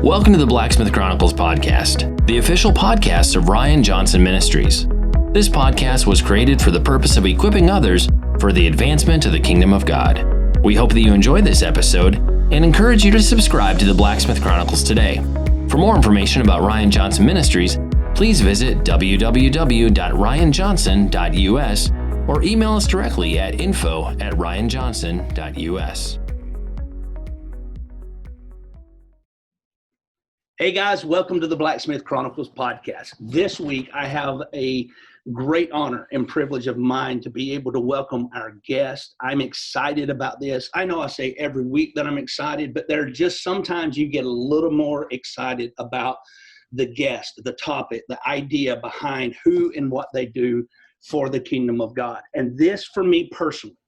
Welcome to the Blacksmith Chronicles podcast, the official podcast of Ryan Johnson Ministries. This podcast was created for the purpose of equipping others for the advancement of the kingdom of God. We hope that you enjoy this episode and encourage you to subscribe to the Blacksmith Chronicles today. For more information about Ryan Johnson Ministries, please visit www.ryanjohnson.us or email us directly at info@ryanjohnson.us. Hey guys, welcome to the Blacksmith Chronicles podcast. This week I have a great honor and privilege of mine to be able to welcome our guest. I'm excited about this. I know I say every week that I'm excited, but there are just sometimes you get a little more excited about the guest, the topic, the idea behind who and what they do for the kingdom of God. And this, for me personally,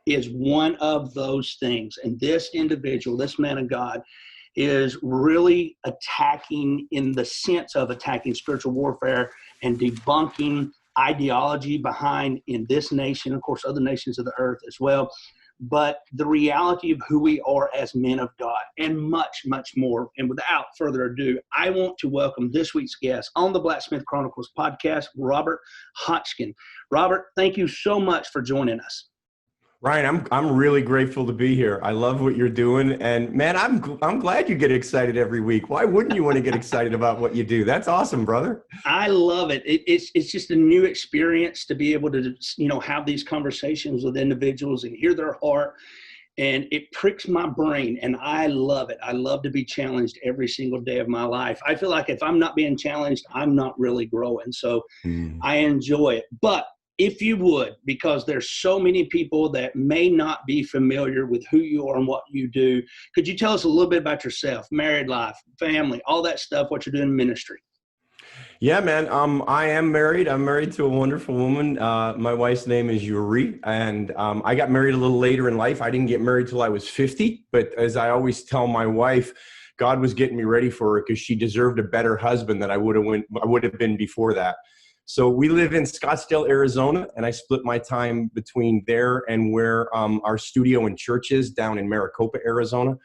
is one of those things. And this individual, this man of God, is really attacking in the sense of attacking spiritual warfare and debunking ideology behind in this nation, of course, other nations of the earth as well, but the reality of who we are as men of God and much, much more. And without further ado, I want to welcome this week's guest on the Blacksmith Chronicles podcast, Robert Hotchkin. Robert, thank you so much for joining us. Ryan, I'm really grateful to be here. I love what you're doing, and man, I'm glad you get excited every week. Why wouldn't you want to get excited about what you do? That's awesome, brother. I love it. It's just a new experience to be able to have these conversations with individuals and hear their heart, and it pricks my brain, and I love it. I love to be challenged every single day of my life. I feel like if I'm not being challenged, I'm not really growing. So I enjoy it, but if you would, because there's so many people that may not be familiar with who you are and what you do, could you tell us a little bit about yourself, married life, family, all that stuff, what you're doing in ministry? Yeah, man. I am married. I'm married to a wonderful woman. My wife's name is Yuri, and I got married a little later in life. I didn't get married till I was 50, but as I always tell my wife, God was getting me ready for her because she deserved a better husband than I would have been before that. So we live in Scottsdale, Arizona, and I split my time between there and where our studio and church is down in Maricopa, Arizona.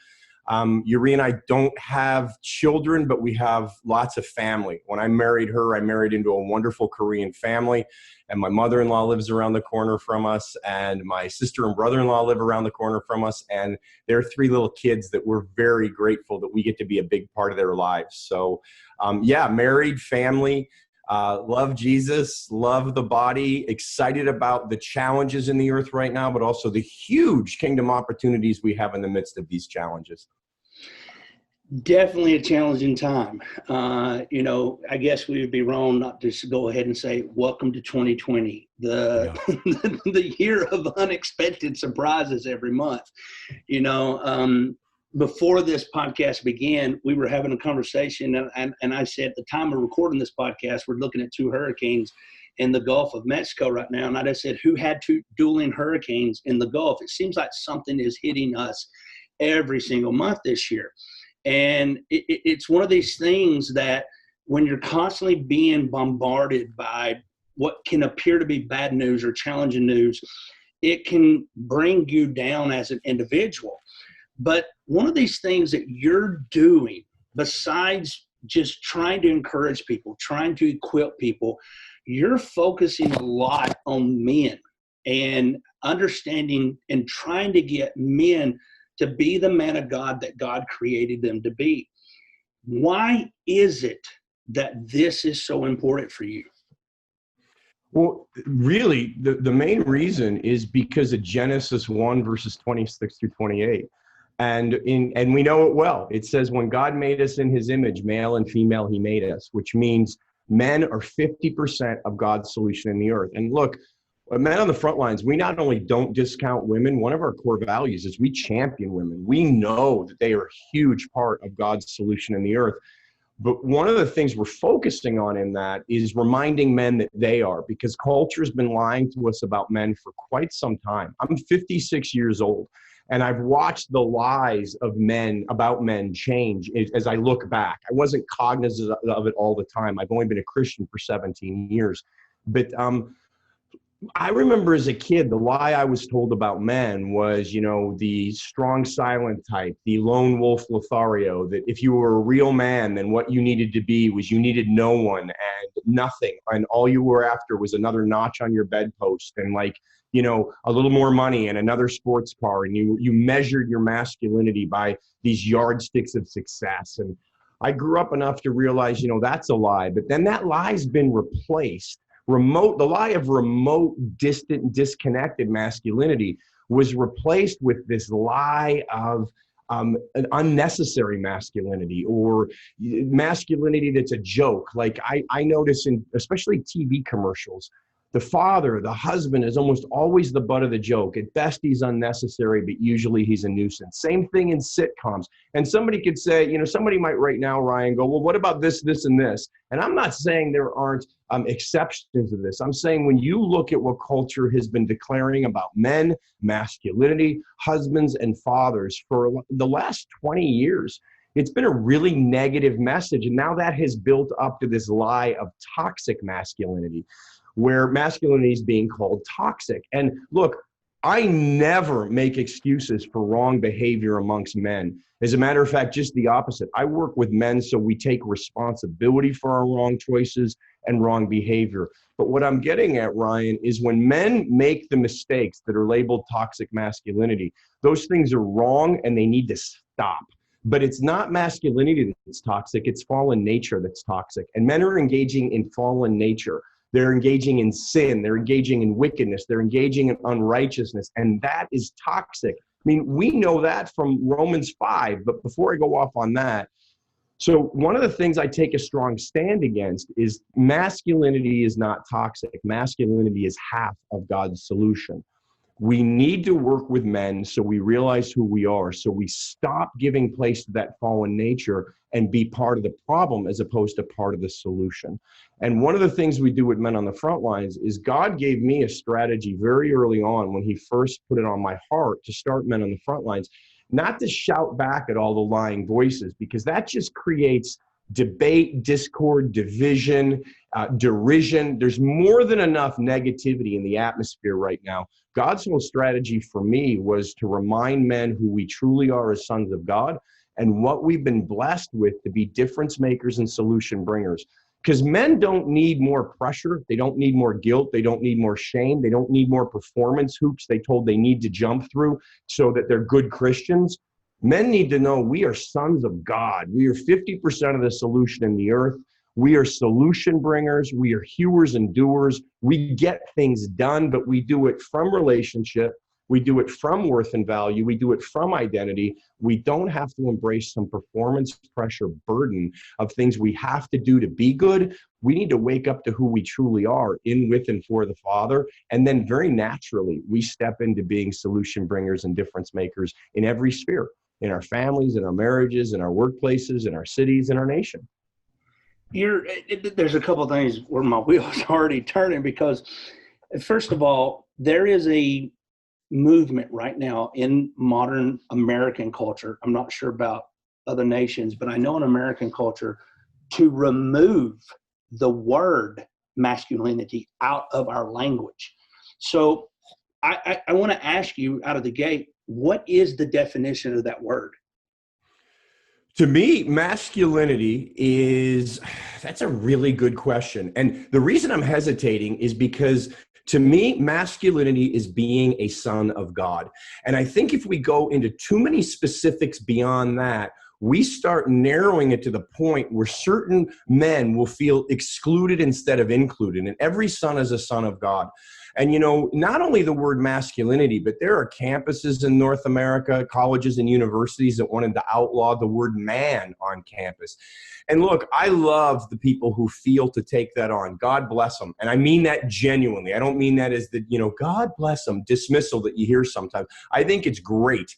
Yuri and I don't have children, but we have lots of family. When I married her, I married into a wonderful Korean family, and my mother-in-law lives around the corner from us, and my sister and brother-in-law live around the corner from us, and there are three little kids that we're very grateful that we get to be a big part of their lives. So married, family. Love Jesus, love the body, excited about the challenges in the earth right now, but also the huge kingdom opportunities we have in the midst of these challenges. Definitely a challenging time. I guess we would be wrong not to go ahead and say, welcome to 2020, the year of unexpected surprises every month. Before this podcast began, we were having a conversation, and I said at the time of recording this podcast, we're looking at two hurricanes in the Gulf of Mexico right now. And I just said, who had two dueling hurricanes in the Gulf? It seems like something is hitting us every single month this year. And it's one of these things that when you're constantly being bombarded by what can appear to be bad news or challenging news, it can bring you down as an individual. But one of these things that you're doing, besides just trying to encourage people, trying to equip people, you're focusing a lot on men and understanding and trying to get men to be the man of God that God created them to be. Why is it that this is so important for you? Well, really, the main reason is because of Genesis 1, verses 26 through 28. And we know it well. It says, when God made us in his image, male and female, he made us, which means men are 50% of God's solution in the earth. And look, men on the front lines, we not only don't discount women, one of our core values is we champion women. We know that they are a huge part of God's solution in the earth. But one of the things we're focusing on in that is reminding men that they are, because culture has been lying to us about men for quite some time. I'm 56 years old. And I've watched the lies of men about men change as I look back. I wasn't cognizant of it all the time. I've only been a Christian for 17 years. But I remember as a kid, the lie I was told about men was, the strong, silent type, the lone wolf Lothario, that if you were a real man, then what you needed to be was you needed no one and nothing. And all you were after was another notch on your bedpost and a little more money and another sports car. And you measured your masculinity by these yardsticks of success. And I grew up enough to realize, that's a lie. But then that lie's been replaced. The lie of remote, distant, disconnected masculinity was replaced with this lie of an unnecessary masculinity, or masculinity that's a joke. Like I notice in especially TV commercials, the father, the husband is almost always the butt of the joke. At best, he's unnecessary, but usually he's a nuisance. Same thing in sitcoms. And somebody could say, somebody might right now, Ryan, go, well, what about this, this, and this? And I'm not saying there aren't exceptions to this. I'm saying when you look at what culture has been declaring about men, masculinity, husbands, and fathers for the last 20 years, it's been a really negative message. And now that has built up to this lie of toxic masculinity, where masculinity is being called toxic. And look, I never make excuses for wrong behavior amongst men. As a matter of fact, just the opposite. I work with men so we take responsibility for our wrong choices and wrong behavior. But what I'm getting at, Ryan, is when men make the mistakes that are labeled toxic masculinity, those things are wrong and they need to stop. But it's not masculinity that's toxic, it's fallen nature that's toxic. And men are engaging in fallen nature. They're engaging in sin. They're engaging in wickedness. They're engaging in unrighteousness. And that is toxic. I mean, we know that from Romans 5. But before I go off on that, so one of the things I take a strong stand against is masculinity is not toxic. Masculinity is half of God's solution. We need to work with men so we realize who we are, so we stop giving place to that fallen nature and be part of the problem as opposed to part of the solution. And one of the things we do with Men on the Front Lines is God gave me a strategy very early on when he first put it on my heart to start Men on the Front Lines, not to shout back at all the lying voices, because that just creates debate, discord, division, derision. There's more than enough negativity in the atmosphere right now. God's whole strategy for me was to remind men who we truly are as sons of God and what we've been blessed with to be difference makers and solution bringers. Because men don't need more pressure. They don't need more guilt. They don't need more shame. They don't need more performance hoops they told they need to jump through so that they're good Christians. Men need to know we are sons of God. We are 50% of the solution in the earth. We are solution bringers. We are hewers and doers. We get things done, but we do it from relationship. We do it from worth and value. We do it from identity. We don't have to embrace some performance pressure burden of things we have to do to be good. We need to wake up to who we truly are in, with, and for the Father. And then very naturally, we step into being solution bringers and difference makers in every sphere, in our families, in our marriages, in our workplaces, in our cities, in our nation. There's a couple of things where my wheels are already turning, because first of all, there is a movement right now in modern American culture. I'm not sure about other nations, but I know in American culture to remove the word masculinity out of our language. So I want to ask you out of the gate, what is the definition of that word? To me, masculinity that's a really good question. And the reason I'm hesitating is because to me, masculinity is being a son of God. And I think if we go into too many specifics beyond that, we start narrowing it to the point where certain men will feel excluded instead of included. And every son is a son of God. And, not only the word masculinity, but there are campuses in North America, colleges and universities that wanted to outlaw the word man on campus. And look, I love the people who feel to take that on. God bless them. And I mean that genuinely. I don't mean that as the, God bless them dismissal that you hear sometimes. I think it's great.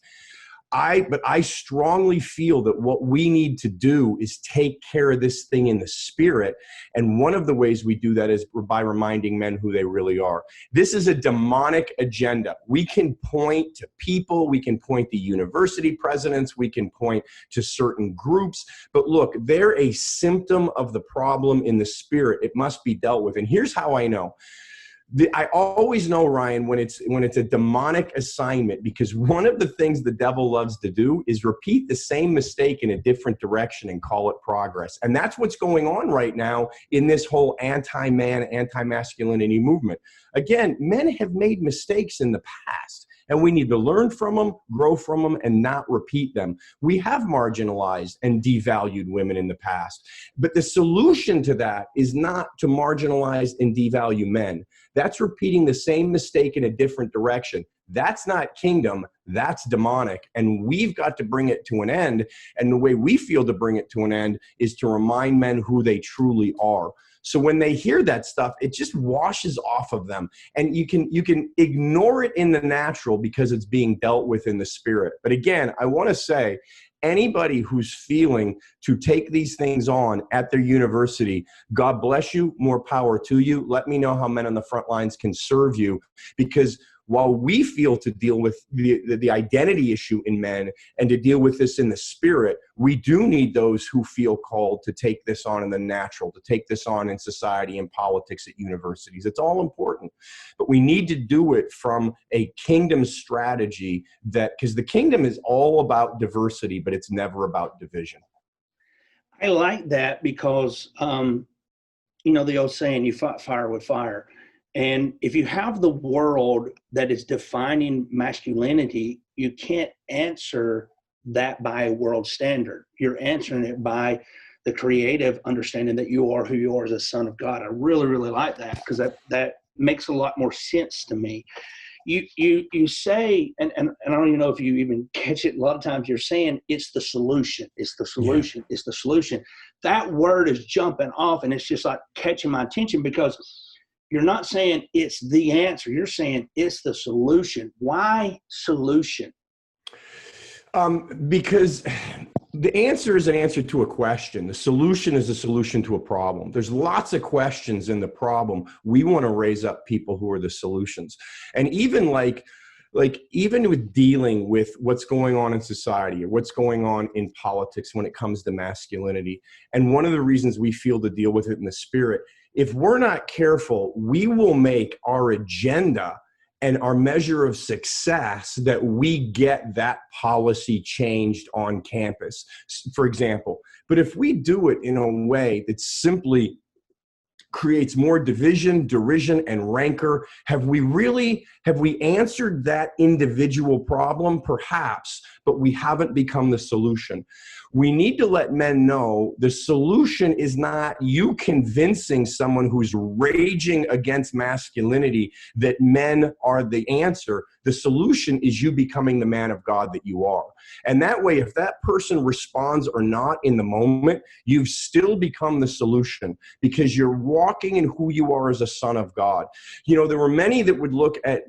But I strongly feel that what we need to do is take care of this thing in the spirit. And one of the ways we do that is by reminding men who they really are. This is a demonic agenda. We can point to people, we can point to university presidents, we can point to certain groups. But look, they're a symptom of the problem in the spirit. It must be dealt with. And here's how I know. I always know, Ryan, when it's a demonic assignment, because one of the things the devil loves to do is repeat the same mistake in a different direction and call it progress. And that's what's going on right now in this whole anti-man, anti-masculinity movement. Again, men have made mistakes in the past, and we need to learn from them, grow from them, and not repeat them. We have marginalized and devalued women in the past, but the solution to that is not to marginalize and devalue men. That's repeating the same mistake in a different direction. That's not kingdom, that's demonic. And we've got to bring it to an end. And the way we feel to bring it to an end is to remind men who they truly are. So when they hear that stuff, it just washes off of them. And you can ignore it in the natural because it's being dealt with in the spirit. But again, I want to say, anybody who's feeling to take these things on at their university, God bless you, more power to you. Let me know how men on the front lines can serve you, because while we feel to deal with the identity issue in men and to deal with this in the spirit, we do need those who feel called to take this on in the natural, to take this on in society and politics at universities. It's all important, but we need to do it from a kingdom strategy, that because the kingdom is all about diversity, but it's never about division. I like that because, the old saying, you fight fire with fire. And if you have the world that is defining masculinity, you can't answer that by a world standard. You're answering it by the creative understanding that you are who you are as a son of God. I really, really like that, because that makes a lot more sense to me. You say, and I don't even know if you even catch it, a lot of times you're saying it's the solution, it's the solution, yeah. It's the solution. That word is jumping off, and it's just like catching my attention, because you're not saying it's the answer. You're saying it's the solution. Why solution? Because the answer is an answer to a question. The solution is a solution to a problem. There's lots of questions in the problem. We want to raise up people who are the solutions. And even like even with dealing with what's going on in society or what's going on in politics when it comes to masculinity, and one of the reasons we feel to deal with it in the spirit, if we're not careful, we will make our agenda and our measure of success that we get that policy changed on campus, for example. But if we do it in a way that simply creates more division, derision, and rancor, have we answered that individual problem? Perhaps, but we haven't become the solution. We need to let men know the solution is not you convincing someone who's raging against masculinity that men are the answer. The solution is you becoming the man of God that you are. And that way, if that person responds or not in the moment, you've still become the solution, because you're walking in who you are as a son of God. You know, there were many that would look at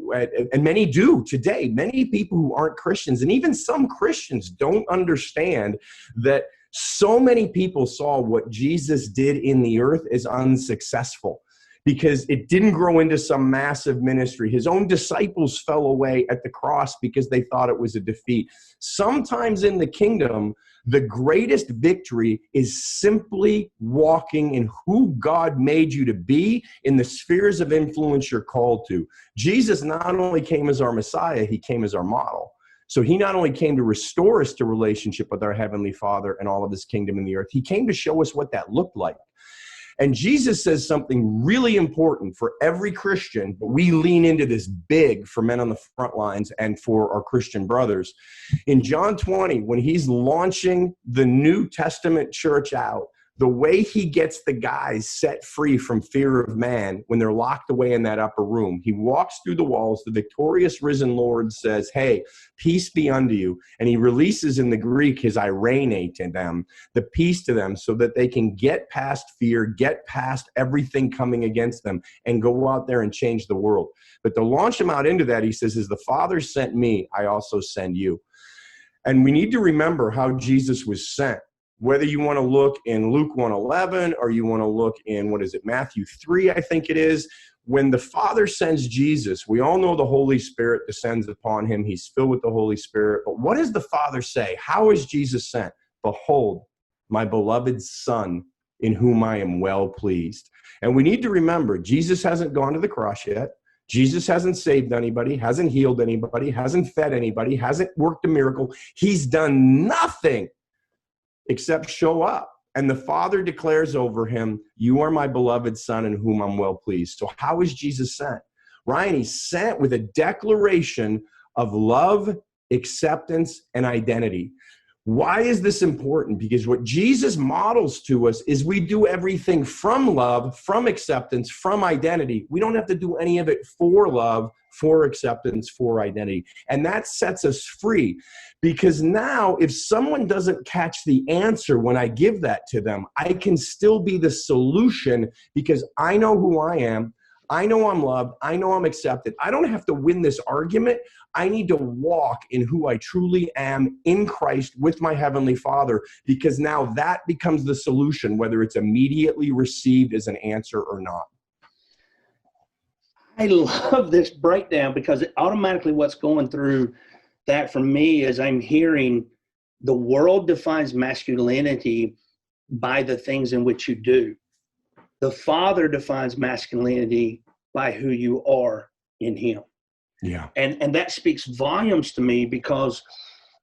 and many do today, many people who aren't Christians, and even some Christians don't understand that so many people saw what Jesus did in the earth as unsuccessful, because it didn't grow into some massive ministry. His own disciples fell away at the cross because they thought it was a defeat. Sometimes in the kingdom, the greatest victory is simply walking in who God made you to be in the spheres of influence you're called to. Jesus not only came as our Messiah, he came as our model. So he not only came to restore us to relationship with our Heavenly Father and all of his kingdom in the earth, he came to show us what that looked like. And Jesus says something really important for every Christian, but we lean into this big for men on the front lines and for our Christian brothers. In John 20, when he's launching the New Testament church out, the way he gets the guys set free from fear of man when they're locked away in that upper room, he walks through the walls. The victorious risen Lord says, "Hey, peace be unto you." And he releases in the Greek his irene to them, the peace to them, so that they can get past fear, get past everything coming against them, and go out there and change the world. But to launch them out into that, he says, as the Father sent me, I also send you. And we need to remember how Jesus was sent. Whether you want to look in Luke 1:11 or you want to look in, Matthew 3, I think it is, when the Father sends Jesus, we all know the Holy Spirit descends upon him. He's filled with the Holy Spirit. But what does the Father say? How is Jesus sent? Behold, my beloved Son, in whom I am well pleased. And we need to remember, Jesus hasn't gone to the cross yet. Jesus hasn't saved anybody, hasn't healed anybody, hasn't fed anybody, hasn't worked a miracle. He's done nothing except show up. And the Father declares over him, you are my beloved Son in whom I'm well pleased. So how is Jesus sent? Ryan, he's sent with a declaration of love, acceptance, and identity. Why is this important? Because what Jesus models to us is we do everything from love, from acceptance, from identity. We don't have to do any of it for love, for acceptance, for identity. And that sets us free. Because now if someone doesn't catch the answer when I give that to them, I can still be the solution because I know who I am. I know I'm loved. I know I'm accepted. I don't have to win this argument. I need to walk in who I truly am in Christ with my Heavenly Father, because now that becomes the solution, whether it's immediately received as an answer or not. I love this breakdown because automatically what's going through that for me is I'm hearing the world defines masculinity by the things in which you do. The Father defines masculinity by who you are in Him. Yeah. And that speaks volumes to me because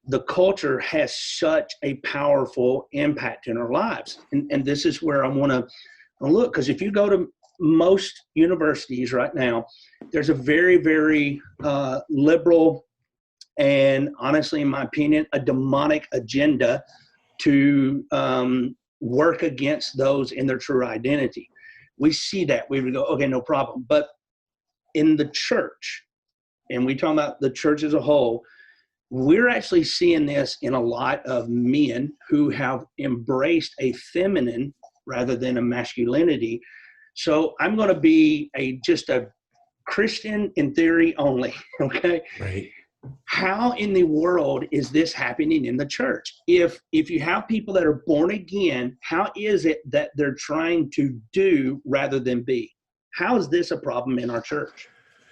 the culture has such a powerful impact in our lives. And this is where I want to look, because if you go to most universities right now, there's a very, very liberal and honestly, in my opinion, a demonic agenda to work against those in their true identity. We see that. We would go, okay, no problem. But in the church, and we talk about the church as a whole, we're actually seeing this in a lot of men who have embraced a feminine rather than a masculinity. So I'm going to be just a Christian in theory only, okay? Right. How in the world is this happening in the church? If you have people that are born again, how is it that they're trying to do rather than be? How is this a problem in our church?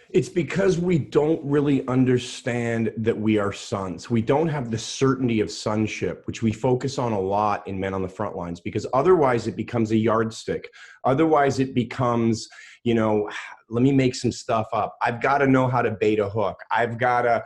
It's because we don't really understand that we are sons. We don't have the certainty of sonship, which we focus on a lot in Men on the Front Lines, because otherwise it becomes a yardstick. Otherwise it becomes, let me make some stuff up. I've got to know how to bait a hook. I've got to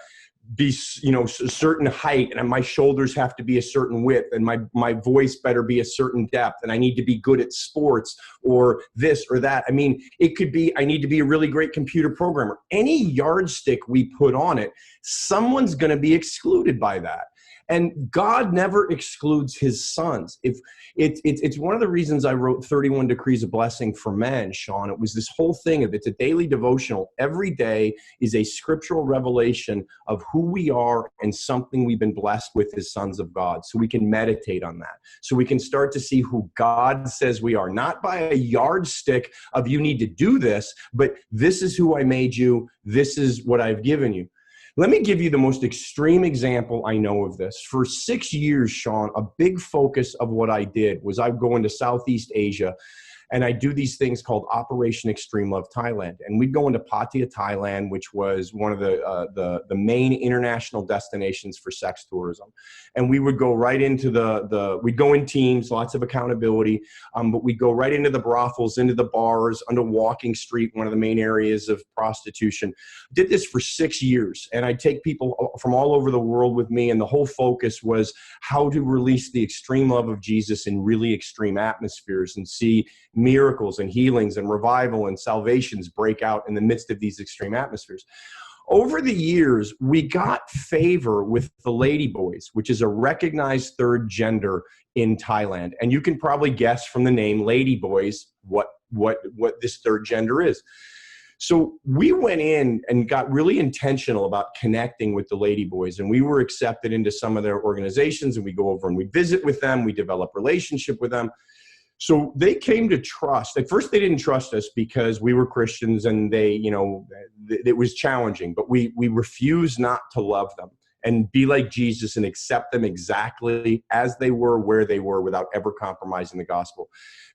be, a certain height, and my shoulders have to be a certain width, and my voice better be a certain depth, and I need to be good at sports or this or that. I mean, it could be, I need to be a really great computer programmer. Any yardstick we put on it, someone's going to be excluded by that. And God never excludes his sons. If it's one of the reasons I wrote 31 Decrees of Blessing for Men, Sean. It was this whole thing of it's a daily devotional. Every day is a scriptural revelation of who we are and something we've been blessed with as sons of God. So we can meditate on that. So we can start to see who God says we are, not by a yardstick of you need to do this, but this is who I made you. This is what I've given you. Let me give you the most extreme example I know of this. For 6 years, Sean, a big focus of what I did was I'd go into Southeast Asia and I do these things called Operation Extreme Love Thailand. And we'd go into Pattaya, Thailand, which was one of the main international destinations for sex tourism. And we would go right into we'd go in teams, lots of accountability, but we'd go right into the brothels, into the bars, under Walking Street, one of the main areas of prostitution. Did this for 6 years. And I'd take people from all over the world with me. And the whole focus was how to release the extreme love of Jesus in really extreme atmospheres and see miracles and healings and revival and salvations break out in the midst of these extreme atmospheres. Over the years, we got favor with the ladyboys, which is a recognized third gender in Thailand. And you can probably guess from the name ladyboys what this third gender is. So we went in and got really intentional about connecting with the ladyboys, and we were accepted into some of their organizations, and we go over and we visit with them, we develop relationship with them. So they came to trust. At first, they didn't trust us because we were Christians and it was challenging, but we refused not to love them and be like Jesus and accept them exactly as they were, where they were, without ever compromising the gospel.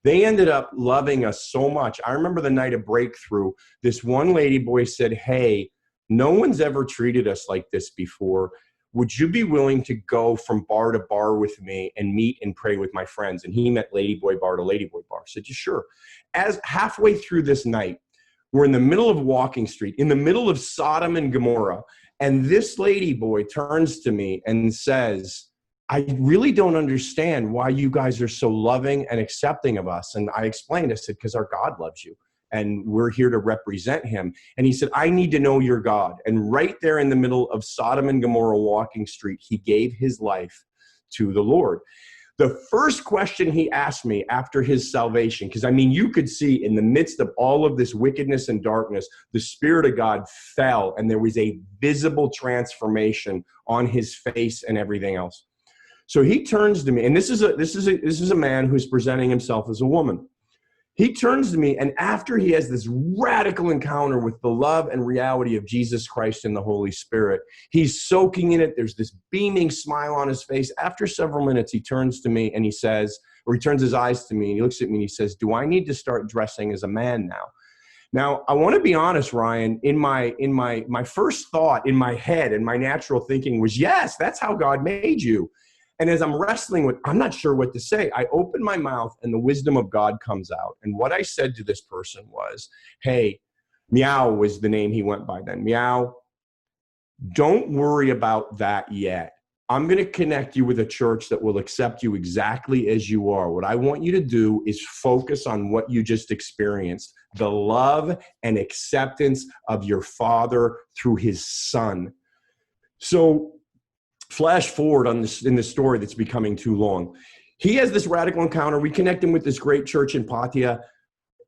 They ended up loving us so much. I remember the night of breakthrough, this one ladyboy said, "Hey, no one's ever treated us like this before. would you be willing to go from bar to bar with me and meet and pray with my friends? And he met Ladyboy Bar to Ladyboy Bar. I said, yeah, sure. As halfway through this night, we're in the middle of Walking Street, in the middle of Sodom and Gomorrah. And this ladyboy turns to me and says, I really don't understand why you guys are so loving and accepting of us. And I explained, I said, because our God loves you and we're here to represent him. And he said, I need to know your God. And right there in the middle of Sodom and Gomorrah Walking Street, he gave his life to the Lord. The first question he asked me after his salvation, because I mean, you could see in the midst of all of this wickedness and darkness, the Spirit of God fell and there was a visible transformation on his face and everything else. So he turns to me, and this is a man who's presenting himself as a woman. He turns to me, and after he has this radical encounter with the love and reality of Jesus Christ and the Holy Spirit, he's soaking in it. There's this beaming smile on his face. After several minutes, he turns to me and he says, or he turns his eyes to me and he looks at me and he says, do I need to start dressing as a man now? Now, I want to be honest, Ryan, in my first thought in my head and my natural thinking was, yes, that's how God made you. And as I'm wrestling with, I'm not sure what to say, I open my mouth and the wisdom of God comes out. And what I said to this person was, hey, Meow was the name he went by then. Meow, don't worry about that yet. I'm going to connect you with a church that will accept you exactly as you are. What I want you to do is focus on what you just experienced, the love and acceptance of your Father through his Son. So flash forward on this in this story that's becoming too long. He has this radical encounter. We connect him with this great church in Patia.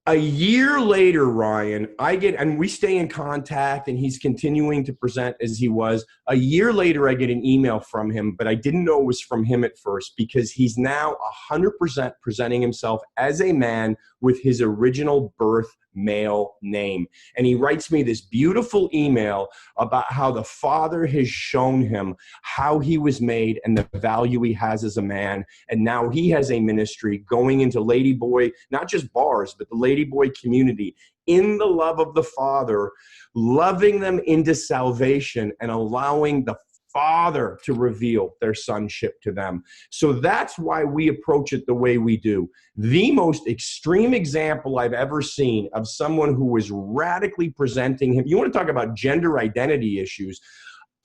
A year later, Ryan, and we stay in contact and he's continuing to present as he was. A year later, I get an email from him, but I didn't know it was from him at first because he's now 100% presenting himself as a man with his original birth male name. And he writes me this beautiful email about how the Father has shown him how he was made and the value he has as a man. And now he has a ministry going into Ladyboy, not just bars, but the Ladyboy community in the love of the Father, loving them into salvation and allowing the Father to reveal their sonship to them. So that's why we approach it the way we do. The most extreme example I've ever seen of someone who was radically presenting him. You want to talk about gender identity issues.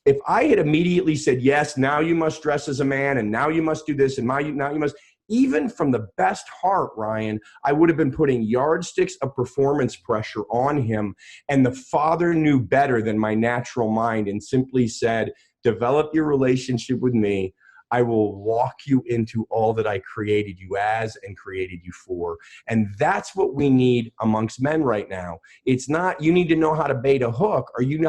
If I had immediately said, yes, now you must dress as a man and now you must do this and now you must, even from the best heart, Ryan, I would have been putting yardsticks of performance pressure on him. And the Father knew better than my natural mind and simply said, develop your relationship with me. I will walk you into all that I created you as and created you for. And that's what we need amongst men right now. It's not you need to know how to bait a hook, or you need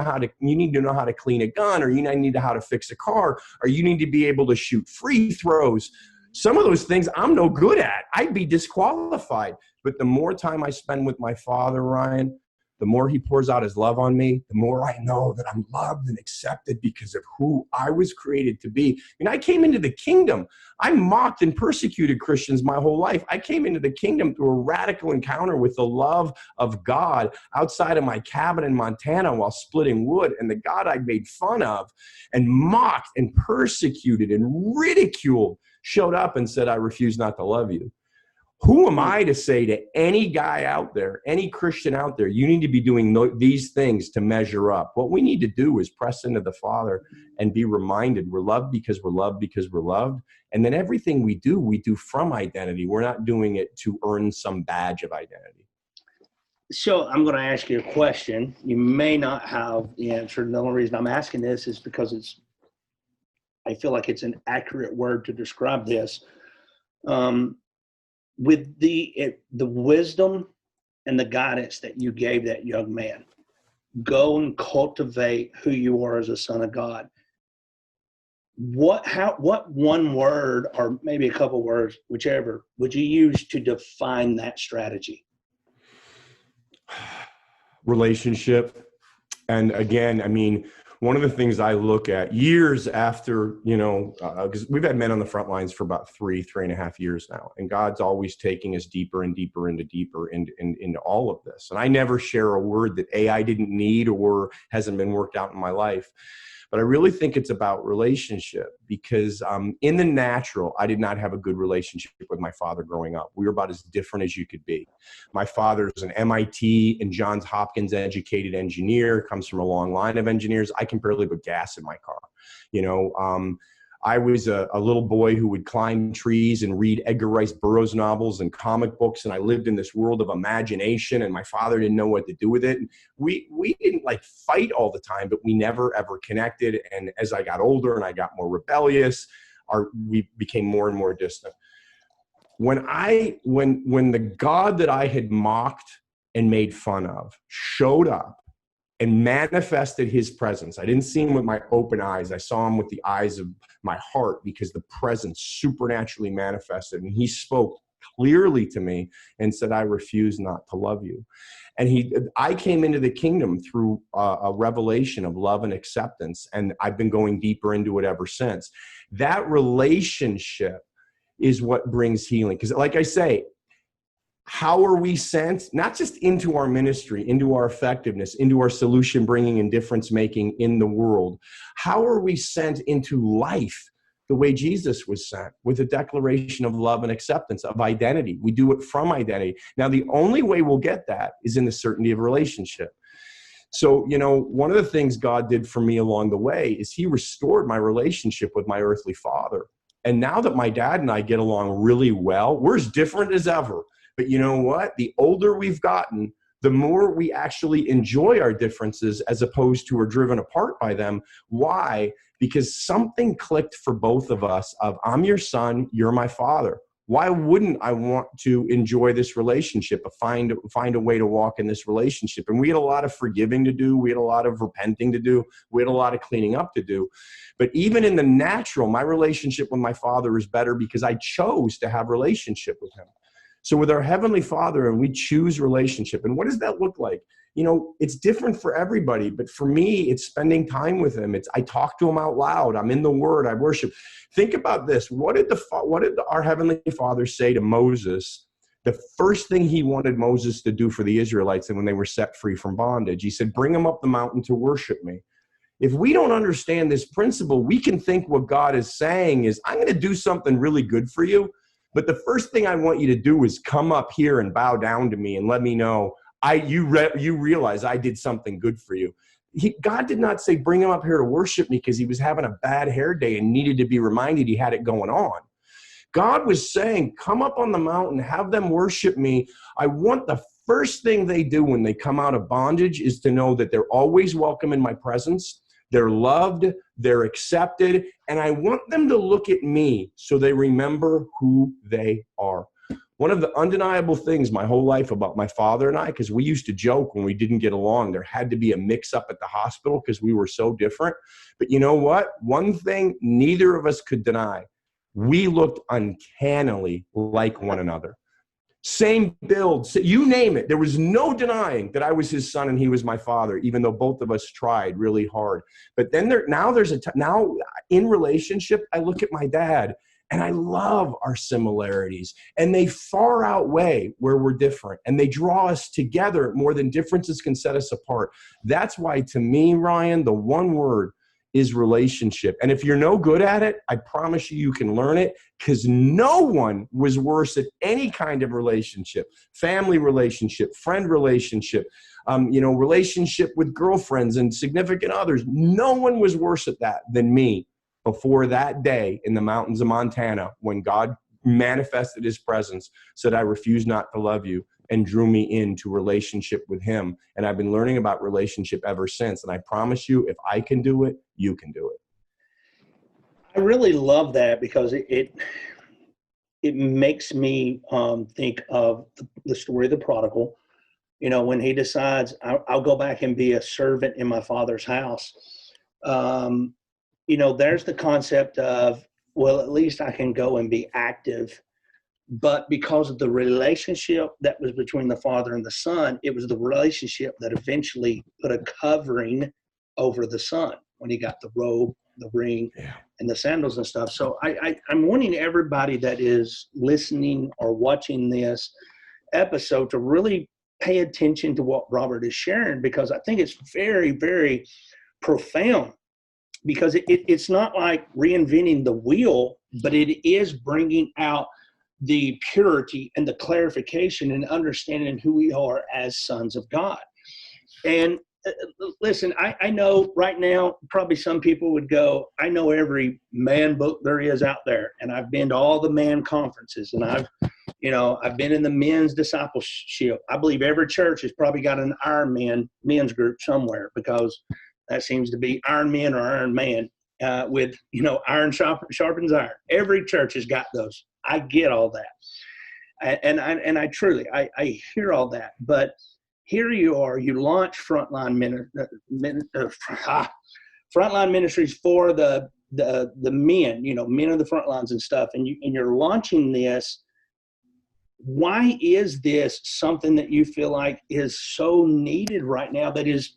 to know how to clean a gun, or you need to know how to fix a car, or you need to be able to shoot free throws. Some of those things I'm no good at. I'd be disqualified. But the more time I spend with my Father, Ryan, the more he pours out his love on me, the more I know that I'm loved and accepted because of who I was created to be. And I came into the kingdom. I mocked and persecuted Christians my whole life. I came into the kingdom through a radical encounter with the love of God outside of my cabin in Montana while splitting wood. And the God I'd made fun of and mocked and persecuted and ridiculed showed up and said, I refuse not to love you. Who am I to say to any guy out there, any Christian out there, you need to be doing these things to measure up? What we need to do is press into the Father and be reminded we're loved because we're loved because we're loved. And then everything we do from identity. We're not doing it to earn some badge of identity. So I'm going to ask you a question. You may not have the answer. The only reason I'm asking this is because I feel like it's an accurate word to describe this. With the wisdom and the guidance that you gave that young man, go and cultivate who you are as a son of God. What one word or maybe a couple words, whichever, would you use to define that strategy? Relationship. And again, I mean, one of the things I look at years after, because we've had men on the front lines for about 3.5 years now, and God's always taking us deeper and deeper into all of this. And I never share a word that I didn't need or hasn't been worked out in my life. But I really think it's about relationship because in the natural, I did not have a good relationship with my father growing up. We were about as different as you could be. My father is an MIT and Johns Hopkins educated engineer, comes from a long line of engineers. I can barely put gas in my car. I was a little boy who would climb trees and read Edgar Rice Burroughs novels and comic books, and I lived in this world of imagination, and my father didn't know what to do with it. And we didn't like fight all the time, but we never ever connected. And as I got older and I got more rebellious, we became more and more distant. When the God that I had mocked and made fun of showed up and manifested his presence. I didn't see him with my open eyes. I saw him with the eyes of my heart because the presence supernaturally manifested. And he spoke clearly to me and said, I refuse not to love you. And I came into the kingdom through a revelation of love and acceptance. And I've been going deeper into it ever since. That relationship is what brings healing. Because like I say, how are we sent, not just into our ministry, into our effectiveness, into our solution bringing and difference making in the world? How are we sent into life the way Jesus was sent, with a declaration of love and acceptance, of identity? We do it from identity. Now, the only way we'll get that is in the certainty of relationship. So, one of the things God did for me along the way is he restored my relationship with my earthly father. And now that my dad and I get along really well, we're as different as ever. But you know what? The older we've gotten, the more we actually enjoy our differences as opposed to are driven apart by them. Why? Because something clicked for both of us of, I'm your son, you're my father. Why wouldn't I want to enjoy this relationship, find a way to walk in this relationship? And we had a lot of forgiving to do. We had a lot of repenting to do. We had a lot of cleaning up to do. But even in the natural, my relationship with my father is better because I chose to have relationship with him. So with our Heavenly Father, and we choose relationship. And what does that look like? It's different for everybody, but for me, it's spending time with him. I talk to him out loud. I'm in the Word. I worship. Think about this. What did our Heavenly Father say to Moses? The first thing he wanted Moses to do for the Israelites, and when they were set free from bondage, he said, bring them up the mountain to worship me. If we don't understand this principle, we can think what God is saying is, I'm going to do something really good for you. But the first thing I want you to do is come up here and bow down to me and let me know you realize I did something good for you. God did not say bring him up here to worship me because he was having a bad hair day and needed to be reminded he had it going on. God was saying, come up on the mountain, have them worship me. I want the first thing they do when they come out of bondage is to know that they're always welcome in my presence. They're loved, they're accepted, and I want them to look at me so they remember who they are. One of the undeniable things my whole life about my father and I, because we used to joke when we didn't get along, there had to be a mix-up at the hospital because we were so different. But you know what? One thing neither of us could deny, we looked uncannily like one another. Same build, you name it. There was no denying that I was his son and he was my father, even though both of us tried really hard. But then now in relationship, I look at my dad and I love our similarities, and they far outweigh where we're different, and they draw us together more than differences can set us apart. That's why, to me, Ryan, the one word is relationship. And if you're no good at it, I promise you can learn it, because no one was worse at any kind of relationship, family relationship, friend relationship, relationship with girlfriends and significant others. No one was worse at that than me before that day in the mountains of Montana when God manifested his presence, said, I refuse not to love you, and drew me into relationship with him. And I've been learning about relationship ever since. And I promise you, if I can do it, you can do it. I really love that because it makes me think of the story of the prodigal. When he decides, I'll go back and be a servant in my father's house. There's the concept of, well, at least I can go and be active. But because of the relationship that was between the father and the son, it was the relationship that eventually put a covering over the son when he got the robe, the ring, and the sandals and stuff. So I'm wanting everybody that is listening or watching this episode to really pay attention to what Robert is sharing, because I think it's very, very profound. because it's not like reinventing the wheel, but it is bringing out the purity and the clarification and understanding who we are as sons of God. And listen, I know right now, probably some people would go, I know every man book there is out there, and I've been to all the man conferences, and I've been in the men's discipleship. I believe every church has probably got an Iron Man men's group somewhere, because that seems to be Iron Men or Iron Man, with, iron sharpens iron. Every church has got those. I get all that. And I truly hear all that. But here you are, you launch Frontline Ministries for the men, men of the front lines and stuff. And you're launching this. Why is this something that you feel like is so needed right now, that is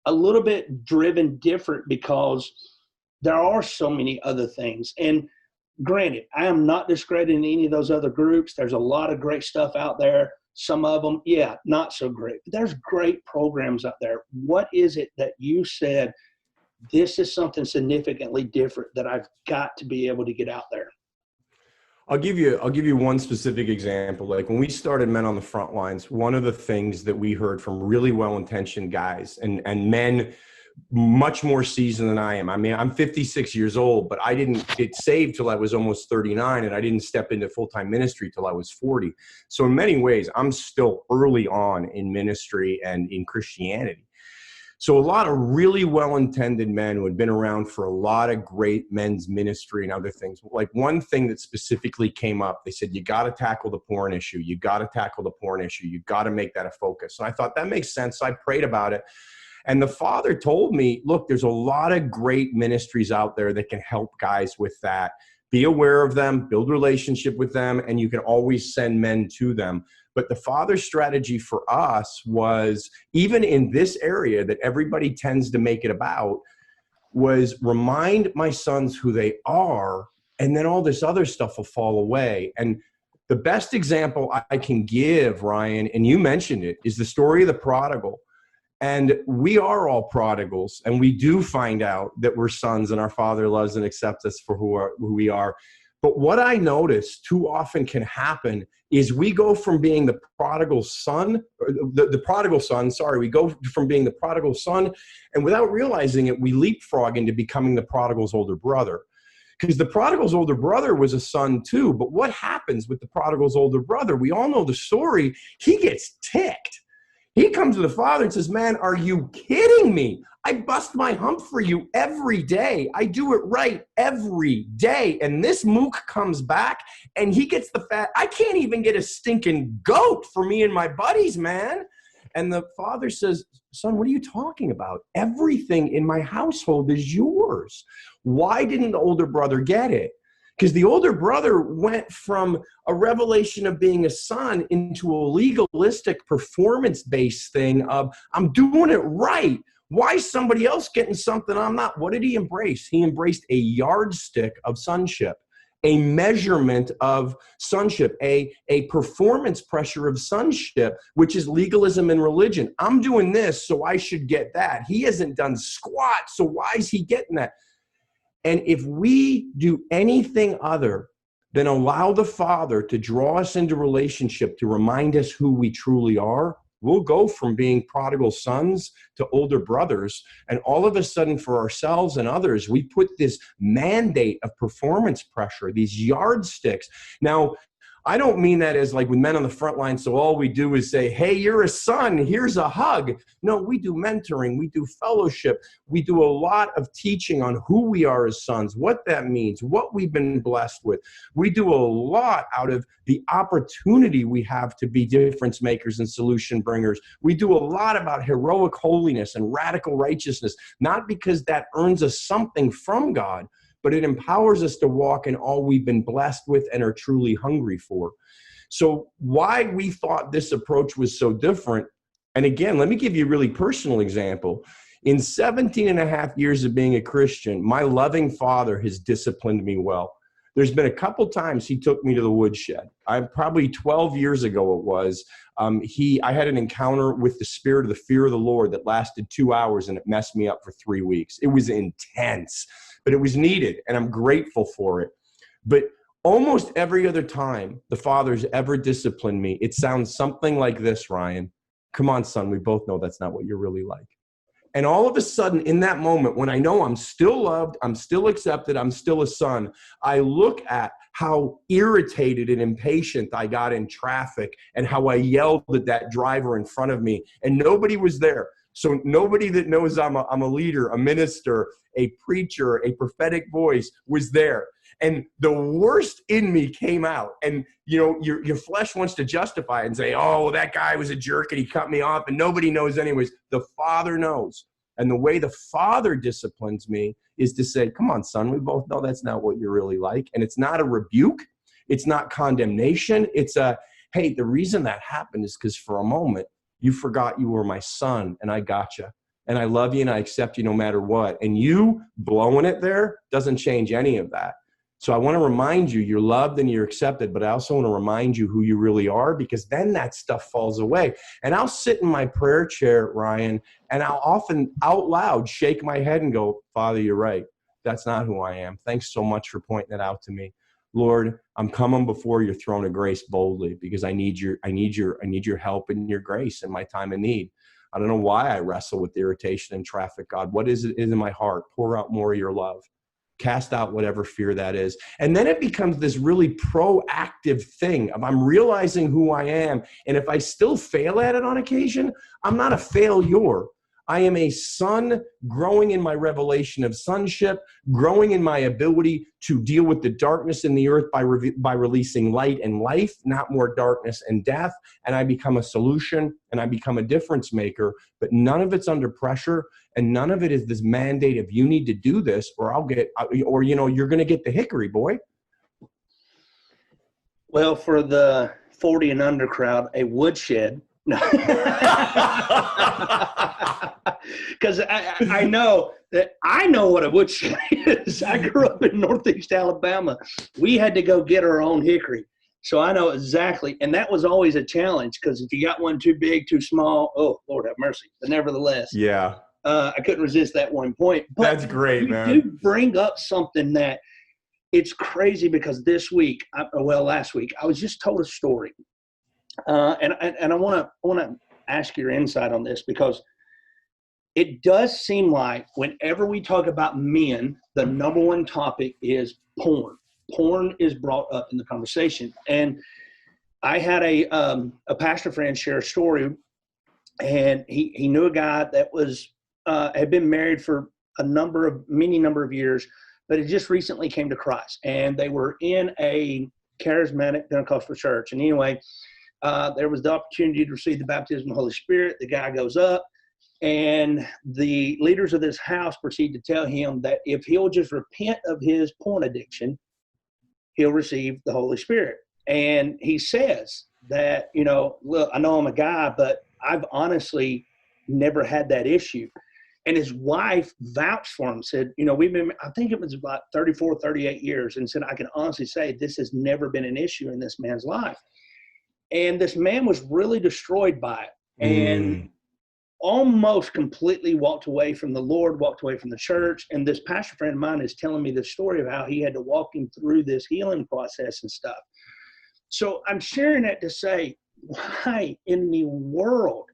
a little bit driven different, because there are so many other things? And granted, I am not discrediting any of those other groups. There's a lot of great stuff out there. Some of them, not so great. But there's great programs out there. What is it that you said, this is something significantly different that I've got to be able to get out there? I'll give you one specific example. Like when we started Men on the Front Lines, one of the things that we heard from really well-intentioned guys and men much more seasoned than I am. I mean, I'm 56 years old, but I didn't get saved till I was almost 39, and I didn't step into full-time ministry till I was 40. So in many ways, I'm still early on in ministry and in Christianity. So a lot of really well-intended men who had been around for a lot of great men's ministry and other things. Like one thing that specifically came up, they said, you got to tackle the porn issue. You got to tackle the porn issue. You got to make that a focus. And I thought that makes sense. So I prayed about it. And the Father told me, look, there's a lot of great ministries out there that can help guys with that. Be aware of them, build relationship with them, and you can always send men to them. But the Father's strategy for us was, even in this area that everybody tends to make it about, was remind my sons who they are, and then all this other stuff will fall away. And the best example I can give, Ryan, and you mentioned it, is the story of the prodigal. And we are all prodigals, and we do find out that we're sons and our Father loves and accepts us for who we are. But what I notice too often can happen is we go from being the prodigal son, we go from being the prodigal son, and without realizing it, we leapfrog into becoming the prodigal's older brother. Because the prodigal's older brother was a son too, but what happens with the prodigal's older brother? We all know the story. He gets ticked. He comes to the Father and says, man, are you kidding me? I bust my hump for you every day. I do it right every day. And this mook comes back and he gets the fat. I can't even get a stinking goat for me and my buddies, man. And the Father says, son, what are you talking about? Everything in my household is yours. Why didn't the older brother get it? Because the older brother went from a revelation of being a son into a legalistic performance-based thing of, I'm doing it right. Why is somebody else getting something I'm not? What did he embrace? He embraced a yardstick of sonship, a measurement of sonship, a performance pressure of sonship, which is legalism and religion. I'm doing this, so I should get that. He hasn't done squat, so why is he getting that? And if we do anything other than allow the Father to draw us into relationship, to remind us who we truly are, we'll go from being prodigal sons to older brothers. And all of a sudden, for ourselves and others, we put this mandate of performance pressure, these yardsticks. Now, I don't mean that as like with Men on the Front Line, so all we do is say, hey, you're a son, here's a hug. No, we do mentoring, we do fellowship, we do a lot of teaching on who we are as sons, what that means, what we've been blessed with. We do a lot out of the opportunity we have to be difference makers and solution bringers. We do a lot about heroic holiness and radical righteousness, not because that earns us something from God, but it empowers us to walk in all we've been blessed with and are truly hungry for. So why we thought this approach was so different, and again, let me give you a really personal example. In 17 and a half years of being a Christian, my loving Father has disciplined me well. There's been a couple times he took me to the woodshed. Probably 12 years ago it was. I had an encounter with the spirit of the fear of the Lord that lasted 2 hours, and it messed me up for 3 weeks. It was intense, but it was needed, and I'm grateful for it. But almost every other time the Father's ever disciplined me, it sounds something like this, Ryan. Come on, son, we both know that's not what you're really like. And all of a sudden, in that moment, when I know I'm still loved, I'm still accepted, I'm still a son, I look at how irritated and impatient I got in traffic and how I yelled at that driver in front of me, and nobody was there. So nobody that knows I'm a leader, a minister, a preacher, a prophetic voice was there. And the worst in me came out. And, you know, your flesh wants to justify it and say, oh, that guy was a jerk and he cut me off, and nobody knows anyways. The Father knows. And the way the Father disciplines me is to say, come on, son, we both know that's not what you're really like. And it's not a rebuke. It's not condemnation. It's hey, the reason that happened is because for a moment, you forgot you were my son, and I got you. And I love you, and I accept you no matter what. And you blowing it there doesn't change any of that. So I want to remind you, you're loved and you're accepted, but I also want to remind you who you really are, because then that stuff falls away. And I'll sit in my prayer chair, Ryan, and I'll often out loud shake my head and go, Father, you're right. That's not who I am. Thanks so much for pointing that out to me. Lord, I'm coming before your throne of grace boldly because I need your help and your grace in my time of need. I don't know why I wrestle with irritation and traffic, God. What is it in my heart? Pour out more of your love. Cast out whatever fear that is. And then it becomes this really proactive thing of I'm realizing who I am. And if I still fail at it on occasion, I'm not a failure. I am a son growing in my revelation of sonship, growing in my ability to deal with the darkness in the earth by releasing light and life, not more darkness and death. And I become a solution and I become a difference maker, but none of it's under pressure. And none of it is this mandate of you need to do this or you're going to get the hickory, boy. Well, for the 40 and under crowd, a woodshed. Because I know what a woodshed is. I grew up in Northeast Alabama. We had to go get our own hickory. So I know exactly. And that was always a challenge because if you got one too big, too small, oh, Lord have mercy. But nevertheless. Yeah. I couldn't resist that one point. But that's great, man. You do bring up something that it's crazy because last week, I was just told a story. And I want to ask your insight on this because it does seem like whenever we talk about men, the number one topic is porn. Porn is brought up in the conversation. And I had a pastor friend share a story, and he knew a guy that was had been married for many number of years, but it just recently came to Christ. And they were in a charismatic Pentecostal church. And anyway, there was the opportunity to receive the baptism of the Holy Spirit. The guy goes up, and the leaders of this house proceed to tell him that if he'll just repent of his porn addiction, he'll receive the Holy Spirit. And he says that, look, I know I'm a guy, but I've honestly never had that issue. And his wife vouched for him, said, we've been, I think it was about 34, 38 years, and said, I can honestly say this has never been an issue in this man's life. And this man was really destroyed by it and almost completely walked away from the Lord, walked away from the church. And this pastor friend of mine is telling me the story of how he had to walk him through this healing process and stuff. So I'm sharing that to say, why in the world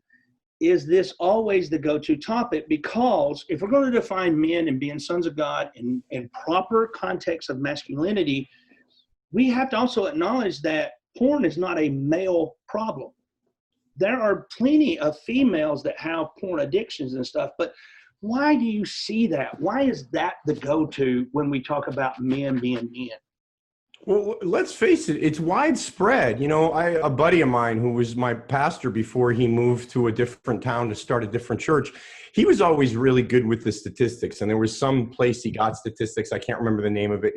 is this always the go-to topic? Because if we're going to define men and being sons of God in proper context of masculinity, we have to also acknowledge that porn is not a male problem. There are plenty of females that have porn addictions and stuff, but why do you see that? Why is that the go-to when we talk about men being men? Well, let's face it, it's widespread. A buddy of mine who was my pastor before he moved to a different town to start a different church, he was always really good with the statistics. And there was some place he got statistics. I can't remember the name of it.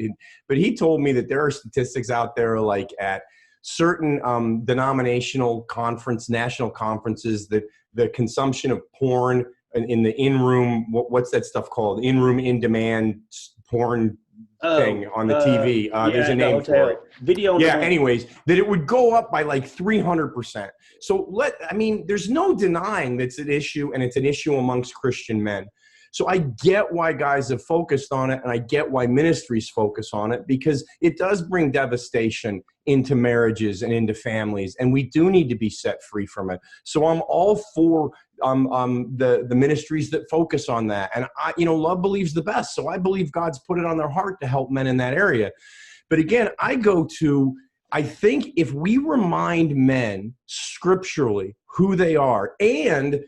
But he told me that there are statistics out there like at certain denominational national conferences, that the consumption of porn in the in-room, what's that stuff called? In-room, in-demand porn thing on the TV. There's a name for it. Video on demand. Anyways, that it would go up by like 300%. So there's no denying that's an issue, and it's an issue amongst Christian men. So I get why guys have focused on it, and I get why ministries focus on it, because it does bring devastation into marriages and into families, and we do need to be set free from it. So I'm all for the ministries that focus on that. And love believes the best. So I believe God's put it on their heart to help men in that area. But again, I think if we remind men scripturally who they are, and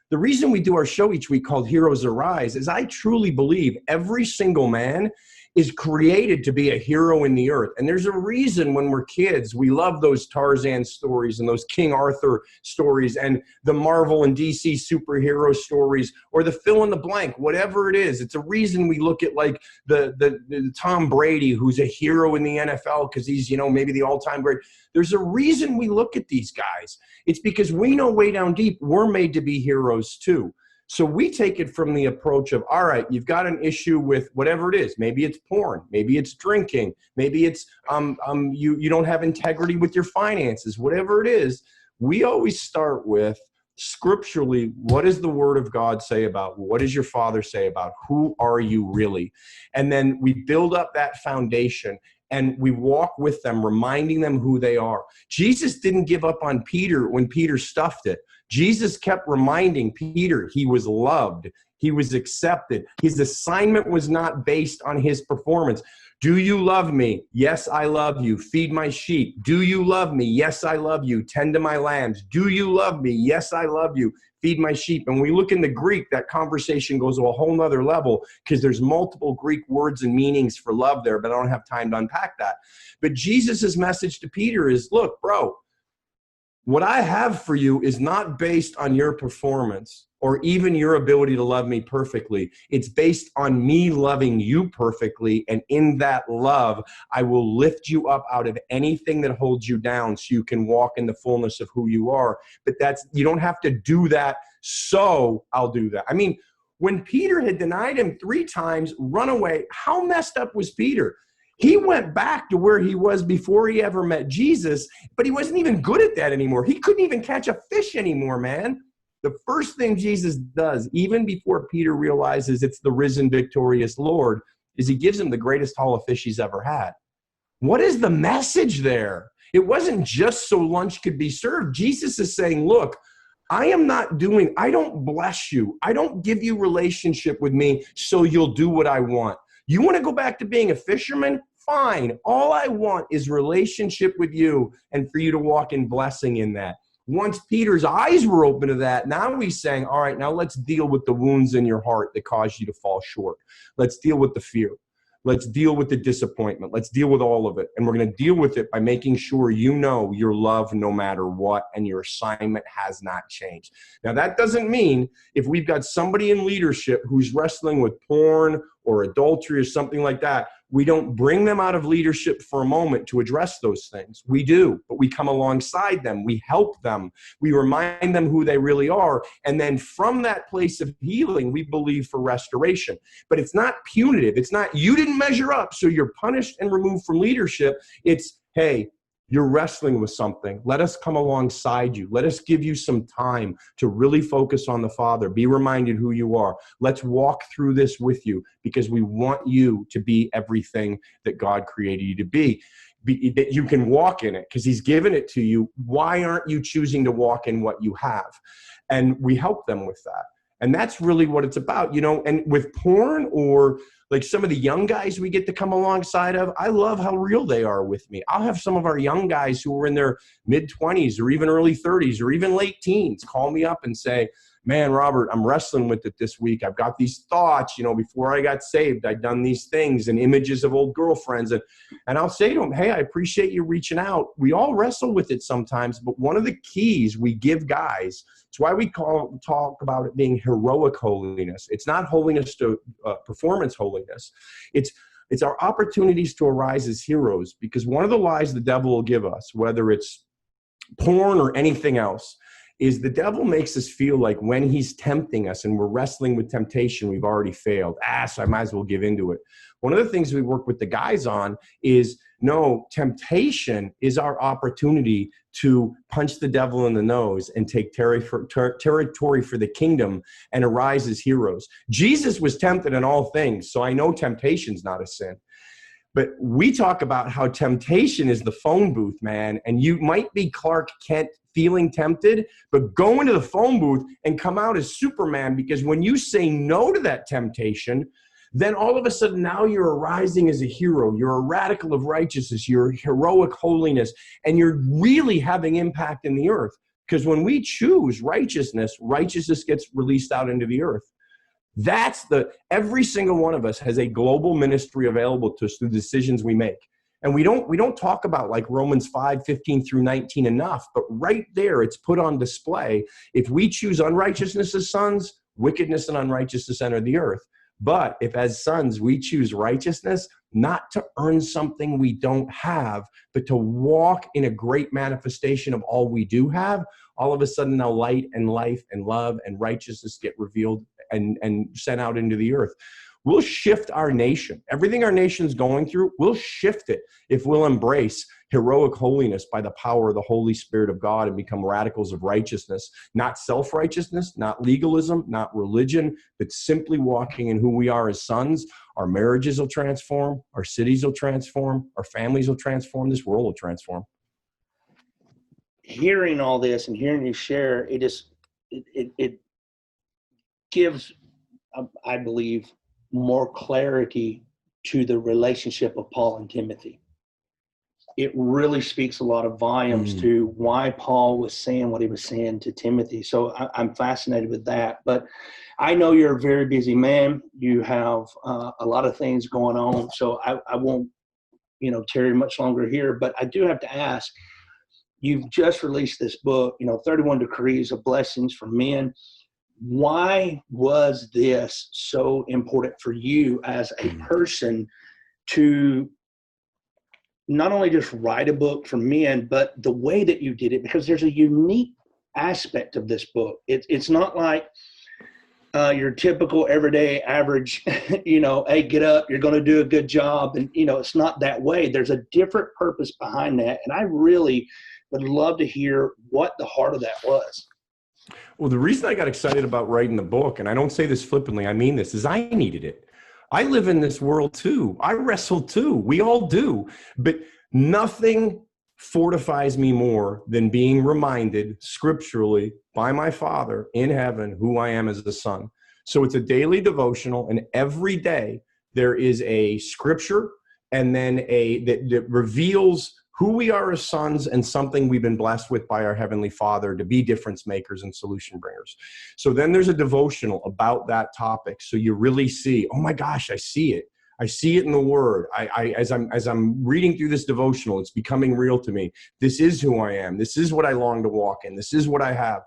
the reason we do our show each week called Heroes Arise is I truly believe every single man is created to be a hero in the earth. And there's a reason when we're kids, we love those Tarzan stories and those King Arthur stories and the Marvel and DC superhero stories, or the fill in the blank, whatever it is. It's a reason we look at like the Tom Brady, who's a hero in the NFL because he's, maybe the all-time great. There's a reason we look at these guys. It's because we know way down deep, we're made to be heroes too. So we take it from the approach of, all right, you've got an issue with whatever it is. Maybe it's porn. Maybe it's drinking. Maybe it's you don't have integrity with your finances. Whatever it is, we always start with scripturally, what does the word of God say about, what does your father say about, who are you really? And then we build up that foundation. And we walk with them, reminding them who they are. Jesus didn't give up on Peter when Peter stuffed it. Jesus kept reminding Peter he was loved. He was accepted. His assignment was not based on his performance. Do you love me? Yes, I love you. Feed my sheep. Do you love me? Yes, I love you. Tend to my lambs. Do you love me? Yes, I love you. Feed my sheep. And when we look in the Greek, that conversation goes to a whole nother level because there's multiple Greek words and meanings for love there, but I don't have time to unpack that. But Jesus's message to Peter is, look, bro, what I have for you is not based on your performance or even your ability to love me perfectly. It's based on me loving you perfectly. And in that love, I will lift you up out of anything that holds you down so you can walk in the fullness of who you are. But you don't have to do that. So I'll do that. I mean, when Peter had denied him 3 times, run away, how messed up was Peter? He went back to where he was before he ever met Jesus, but he wasn't even good at that anymore. He couldn't even catch a fish anymore, man. The first thing Jesus does, even before Peter realizes it's the risen, victorious Lord, is he gives him the greatest haul of fish he's ever had. What is the message there? It wasn't just so lunch could be served. Jesus is saying, look, I don't bless you. I don't give you relationship with me so you'll do what I want. You want to go back to being a fisherman? Fine. All I want is relationship with you and for you to walk in blessing in that. Once Peter's eyes were open to that, now he's saying, all right, now let's deal with the wounds in your heart that caused you to fall short. Let's deal with the fear. Let's deal with the disappointment. Let's deal with all of it. And we're going to deal with it by making sure you know you're loved no matter what and your assignment has not changed. Now, that doesn't mean if we've got somebody in leadership who's wrestling with porn or adultery or something like that, we don't bring them out of leadership for a moment to address those things. We do, but we come alongside them. We help them. We remind them who they really are. And then from that place of healing, we believe for restoration. But it's not punitive. It's not, you didn't measure up, so you're punished and removed from leadership. It's, hey, you're wrestling with something. Let us come alongside you. Let us give you some time to really focus on the Father. Be reminded who you are. Let's walk through this with you because we want you to be everything that God created you to be that you can walk in it because he's given it to you. Why aren't you choosing to walk in what you have? And we help them with that. And that's really what it's about, and with porn or like some of the young guys we get to come alongside of, I love how real they are with me. I'll have some of our young guys who are in their mid-20s or even early 30s or even late teens call me up and say, man, Robert, I'm wrestling with it this week. I've got these thoughts, before I got saved, I'd done these things and images of old girlfriends. And I'll say to them, hey, I appreciate you reaching out. We all wrestle with it sometimes, but one of the keys we give guys, it's why we talk about it being heroic holiness. It's not holiness to performance holiness. It's our opportunities to arise as heroes, because one of the lies the devil will give us, whether it's porn or anything else, is the devil makes us feel like when he's tempting us and we're wrestling with temptation, we've already failed. So I might as well give into it. One of the things we work with the guys on is, no, temptation is our opportunity to punch the devil in the nose and take territory for the kingdom and arise as heroes. Jesus was tempted in all things, so I know temptation's not a sin. But we talk about how temptation is the phone booth, man, and you might be Clark Kent feeling tempted, but go into the phone booth and come out as Superman, because when you say no to that temptation, then all of a sudden now you're arising as a hero. You're a radical of righteousness. You're heroic holiness, and you're really having impact in the earth. Because when we choose righteousness, righteousness gets released out into the earth. Every single one of us has a global ministry available to us through the decisions we make. And we don't talk about like Romans 5:15 through 19 enough, but right there it's put on display. If we choose unrighteousness as sons, wickedness and unrighteousness enter the earth. But if as sons we choose righteousness, not to earn something we don't have, but to walk in a great manifestation of all we do have, all of a sudden now light and life and love and righteousness get revealed and sent out into the earth. We'll shift our nation. Everything our nation's going through, we'll shift it if we'll embrace heroic holiness by the power of the Holy Spirit of God and become radicals of righteousness, not self-righteousness, not legalism, not religion, but simply walking in who we are as sons. Our marriages will transform, our cities will transform, our families will transform, this world will transform. Hearing all this and hearing you share, it gives, I believe, more clarity to the relationship of Paul and Timothy. It really speaks a lot of volumes to why Paul was saying what he was saying to Timothy. So I'm fascinated with that. But I know you're a very busy man. You have a lot of things going on. So I won't, tarry much longer here. But I do have to ask, you've just released this book, 31 Decrees of Blessings for Men. Why was this so important for you as a person to not only just write a book for men, but the way that you did it? Because there's a unique aspect of this book. It's not like your typical everyday average, hey, get up, you're going to do a good job. And, it's not that way. There's a different purpose behind that. And I really would love to hear what the heart of that was. Well, the reason I got excited about writing the book, and I don't say this flippantly, I mean this, is I needed it. I live in this world too. I wrestle too. We all do. But nothing fortifies me more than being reminded scripturally by my Father in heaven who I am as a son. So it's a daily devotional, and every day there is a scripture and then that reveals who we are as sons and something we've been blessed with by our Heavenly Father to be difference makers and solution bringers. So then there's a devotional about that topic. So you really see, oh my gosh, I see it. I see it in the Word. As I'm reading through this devotional, it's becoming real to me. This is who I am. This is what I long to walk in. This is what I have.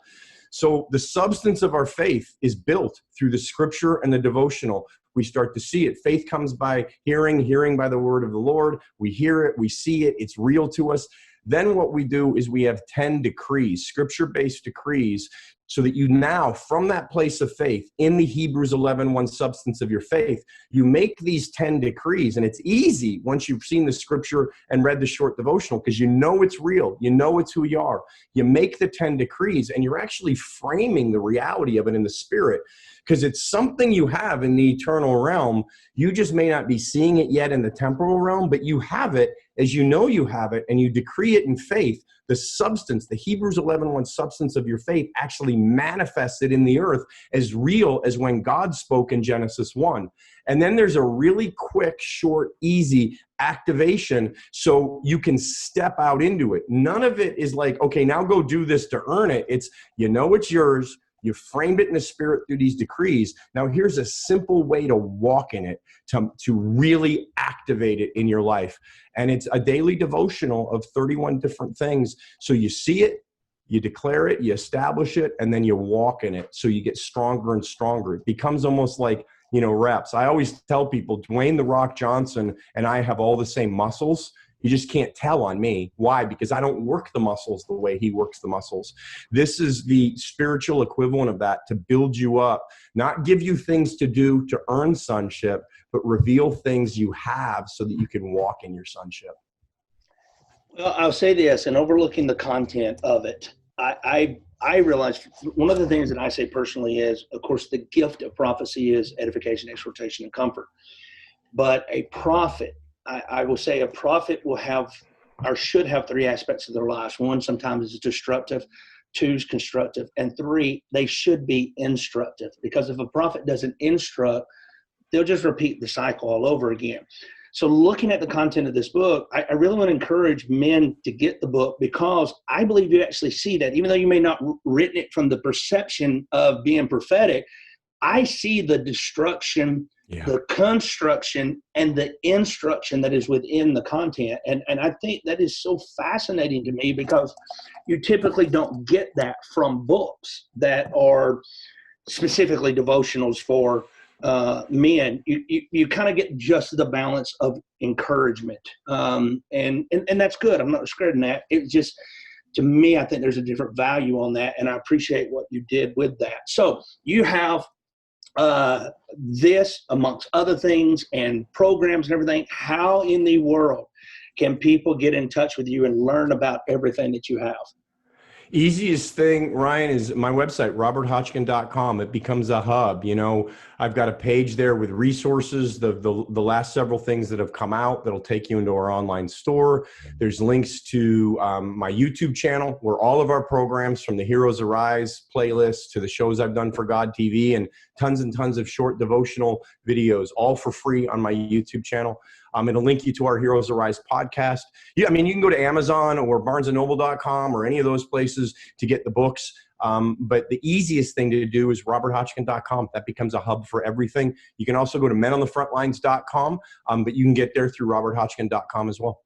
So the substance of our faith is built through the scripture and the devotional. We start to see it. Faith comes by hearing, hearing by the word of the Lord. We hear it, we see it, it's real to us. Then what we do is we have 10 decrees, scripture-based decrees, so that you now, from that place of faith, in the Hebrews 11:1 substance of your faith, you make these 10 decrees. And it's easy once you've seen the scripture and read the short devotional, because you know it's real. You know it's who you are. You make the 10 decrees, and you're actually framing the reality of it in the spirit, because it's something you have in the eternal realm. You just may not be seeing it yet in the temporal realm, but you have it as you know you have it, and you decree it in faith. The substance, the Hebrews 11:1 substance of your faith actually manifested in the earth as real as when God spoke in Genesis 1. And then there's a really quick, short, easy activation so you can step out into it. None of it is like, okay, now go do this to earn it. It's, it's yours. You framed it in the spirit through these decrees. Now here's a simple way to walk in it, to really activate it in your life. And it's a daily devotional of 31 different things. So you see it, you declare it, you establish it, and then you walk in it. So you get stronger and stronger. It becomes almost like, reps. I always tell people, Dwayne "The Rock" Johnson and I have all the same muscles. You just can't tell on me. Why? Because I don't work the muscles the way he works the muscles. This is the spiritual equivalent of that, to build you up, not give you things to do to earn sonship, but reveal things you have so that you can walk in your sonship. Well, I'll say this, and overlooking the content of it, I realized one of the things that I say personally is, of course, the gift of prophecy is edification, exhortation, and comfort. But a prophet, I will say a prophet will have or should have three aspects of their lives. One, sometimes is destructive. Two is constructive. And three, they should be instructive. Because if a prophet doesn't instruct, they'll just repeat the cycle all over again. So looking at the content of this book, I really want to encourage men to get the book, because I believe you actually see that, even though you may not written it from the perception of being prophetic, I see the destruction, the construction, and the instruction that is within the content. And I think that is so fascinating to me, because you typically don't get that from books that are specifically devotionals for men. You kind of get just the balance of encouragement. And that's good. I'm not discrediting that. It's just, to me, I think there's a different value on that. And I appreciate what you did with that. So you have this amongst other things and programs and everything. How in the world can people get in touch with you and learn about everything that you have? Easiest thing, Ryan, is my website, roberthotchkin.com. It becomes a hub. You know, I've got a page there with resources, the last several things that have come out that'll take you into our online store. There's links to my YouTube channel, where all of our programs, from the Heroes Arise playlist to the shows I've done for God TV, and tons of short devotional videos, all for free on my YouTube channel. It'll link you to our Heroes Arise podcast. Yeah, I mean, you can go to Amazon or barnesandnoble.com or any of those places to get the books. But the easiest thing to do is roberthotchkin.com. That becomes a hub for everything. You can also go to menonthefrontlines.com, but you can get there through roberthotchkin.com as well.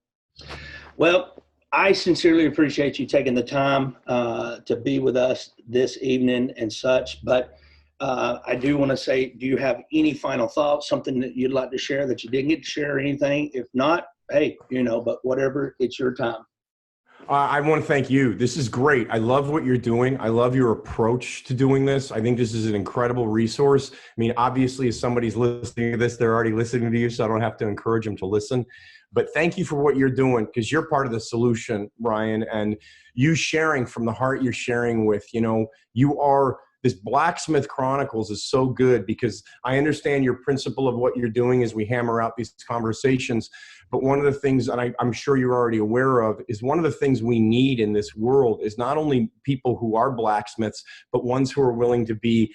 Well, I sincerely appreciate you taking the time to be with us this evening and such. But I do want to say, do you have any final thoughts, something that you'd like to share that you didn't get to share, or anything? If not, hey, but whatever, it's your time. I want to thank you. This is great. I love what you're doing. I love your approach to doing this. I think this is an incredible resource. I mean, obviously, if somebody's listening to this, they're already listening to you, so I don't have to encourage them to listen. But thank you for what you're doing, because you're part of the solution, Ryan, and you sharing from the heart, you're sharing with, you are. This Blacksmith Chronicles is so good, because I understand your principle of what you're doing as we hammer out these conversations. But one of the things, and I'm sure you're already aware of, is one of the things we need in this world is not only people who are blacksmiths, but ones who are willing to be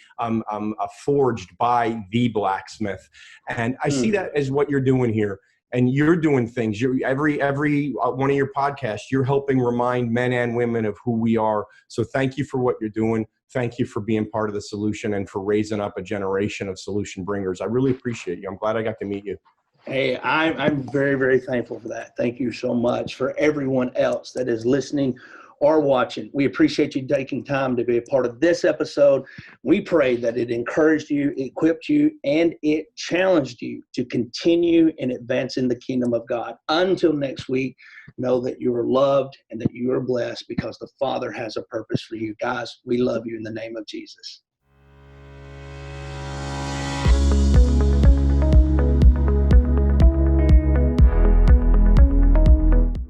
forged by the blacksmith. And I see that as what you're doing here. And you're doing things. Every one of your podcasts, you're helping remind men and women of who we are. So thank you for what you're doing. Thank you for being part of the solution and for raising up a generation of solution bringers. I really appreciate you. I'm glad I got to meet you. Hey, I'm very, very thankful for that. Thank you so much. For everyone else that is listening or watching, we appreciate you taking time to be a part of this episode. We pray that it encouraged you, equipped you, and it challenged you to continue in advancing the kingdom of God. Until next week, know that you are loved and that you are blessed, because the Father has a purpose for you. Guys, we love you in the name of Jesus.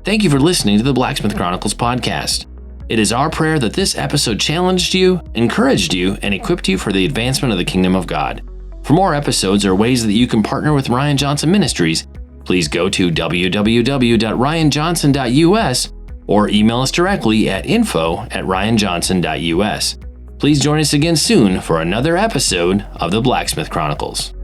Thank you for listening to the Blacksmith Chronicles podcast. It is our prayer that this episode challenged you, encouraged you, and equipped you for the advancement of the kingdom of God. For more episodes or ways that you can partner with Ryan Johnson Ministries, please go to www.ryanjohnson.us or email us directly at info@ryanjohnson.us. Please join us again soon for another episode of the Blacksmith Chronicles.